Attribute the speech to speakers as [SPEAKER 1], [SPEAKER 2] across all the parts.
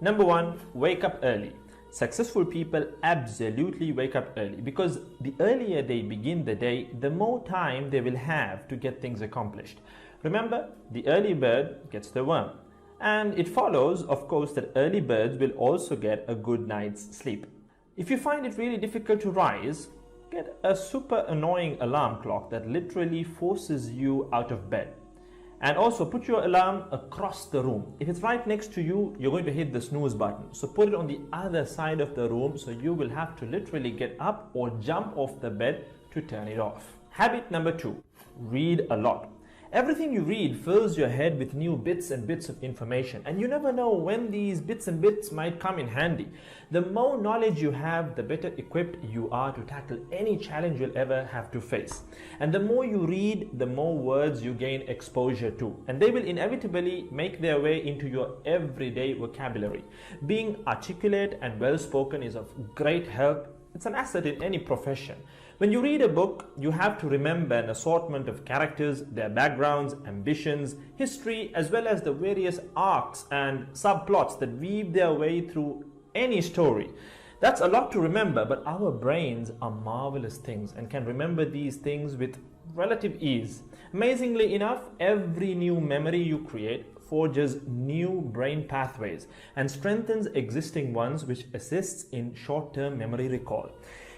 [SPEAKER 1] Number one, wake up early. Successful people absolutely wake up early because the earlier they begin the day, the more time they will have to get things accomplished. Remember, the early bird gets the worm. And it follows, of course, that early birds will also get a good night's sleep. If you find it really difficult to rise, get a super annoying alarm clock that literally forces you out of bed. And also put your alarm across the room. If it's right next to you, you're going to hit the snooze button. So put it on the other side of the room so you will have to literally get up or jump off the bed to turn it off. Habit number two, read a lot. Everything you read fills your head with new bits and bits of information, and you never know when these bits and bits might come in handy. The more knowledge you have, the better equipped you are to tackle any challenge you'll ever have to face. And the more you read, the more words you gain exposure to, and they will inevitably make their way into your everyday vocabulary. Being articulate and well-spoken is of great help. It's an asset in any profession. When you read a book, you have to remember an assortment of characters, their backgrounds, ambitions, history, as well as the various arcs and subplots that weave their way through any story. That's a lot to remember, but our brains are marvelous things and can remember these things with relative ease. Amazingly enough, every new memory you create forges new brain pathways and strengthens existing ones, which assists in short-term memory recall.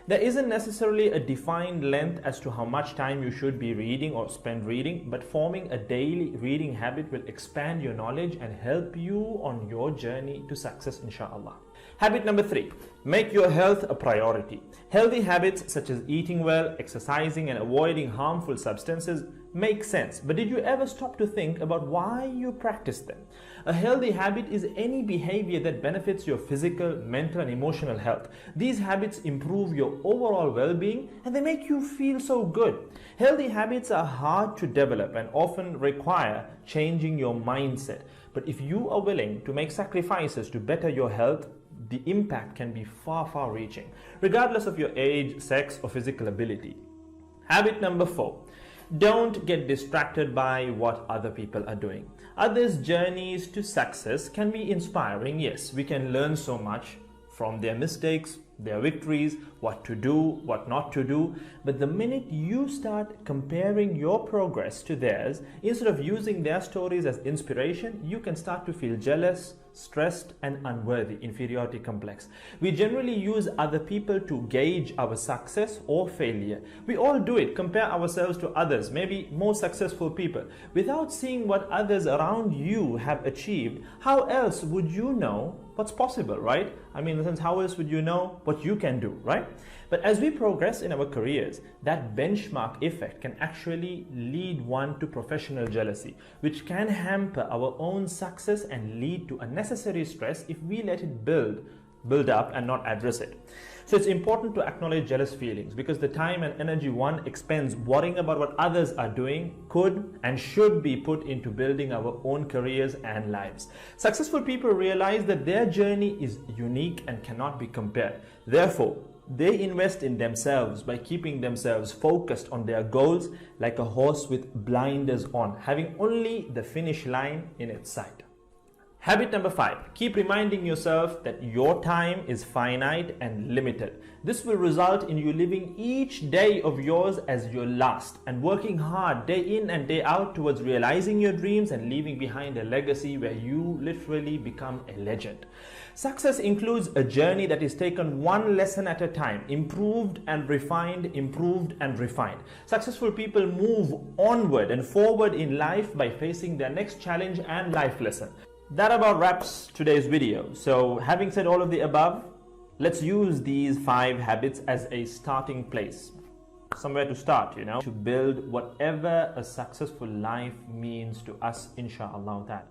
[SPEAKER 1] There isn't necessarily a defined length as to how much time you should be reading or spend reading, but forming a daily reading habit will expand your knowledge and help you on your journey to success, inshallah. Habit number three, make your health a priority. Healthy habits such as eating well, exercising, and avoiding harmful substances make sense, but did you ever stop to think about why you practice them? A healthy habit is any behavior that benefits your physical, mental, and emotional health. These habits improve your overall well-being and they make you feel so good. Healthy habits are hard to develop and often require changing your mindset. But if you are willing to make sacrifices to better your health, the impact can be far reaching, regardless of your age, sex, or physical ability. Habit number four, don't get distracted by what other people are doing. Others' journeys to success can be inspiring. Yes, we can learn so much from their mistakes, their victories, what to do, what not to do. But the minute you start comparing your progress to theirs, instead of using their stories as inspiration, you can start to feel jealous, stressed, and unworthy, inferiority complex. We generally use other people to gauge our success or failure. We all do it, compare ourselves to others, maybe more successful people. Without seeing what others around you have achieved, how else would you know what's possible, right? I mean, in a sense, how else would you know what you can do, right? But as we progress in our careers, that benchmark effect can actually lead one to professional jealousy, which can hamper our own success and lead to unnecessary stress if we let it build up and not address it. So it's important to acknowledge jealous feelings because the time and energy one expends worrying about what others are doing could and should be put into building our own careers and lives. Successful people realize that their journey is unique and cannot be compared. Therefore, they invest in themselves by keeping themselves focused on their goals like a horse with blinders on, having only the finish line in its sight. Habit number five, keep reminding yourself that your time is finite and limited. This will result in you living each day of yours as your last and working hard day in and day out towards realizing your dreams and leaving behind a legacy where you literally become a legend. Success includes a journey that is taken one lesson at a time, improved and refined, improved and refined. Successful people move onward and forward in life by facing their next challenge and life lesson. That about wraps today's video. So having said all of the above, let's use these 5 habits as a starting place. Somewhere to start, to build whatever a successful life means to us, inshallah.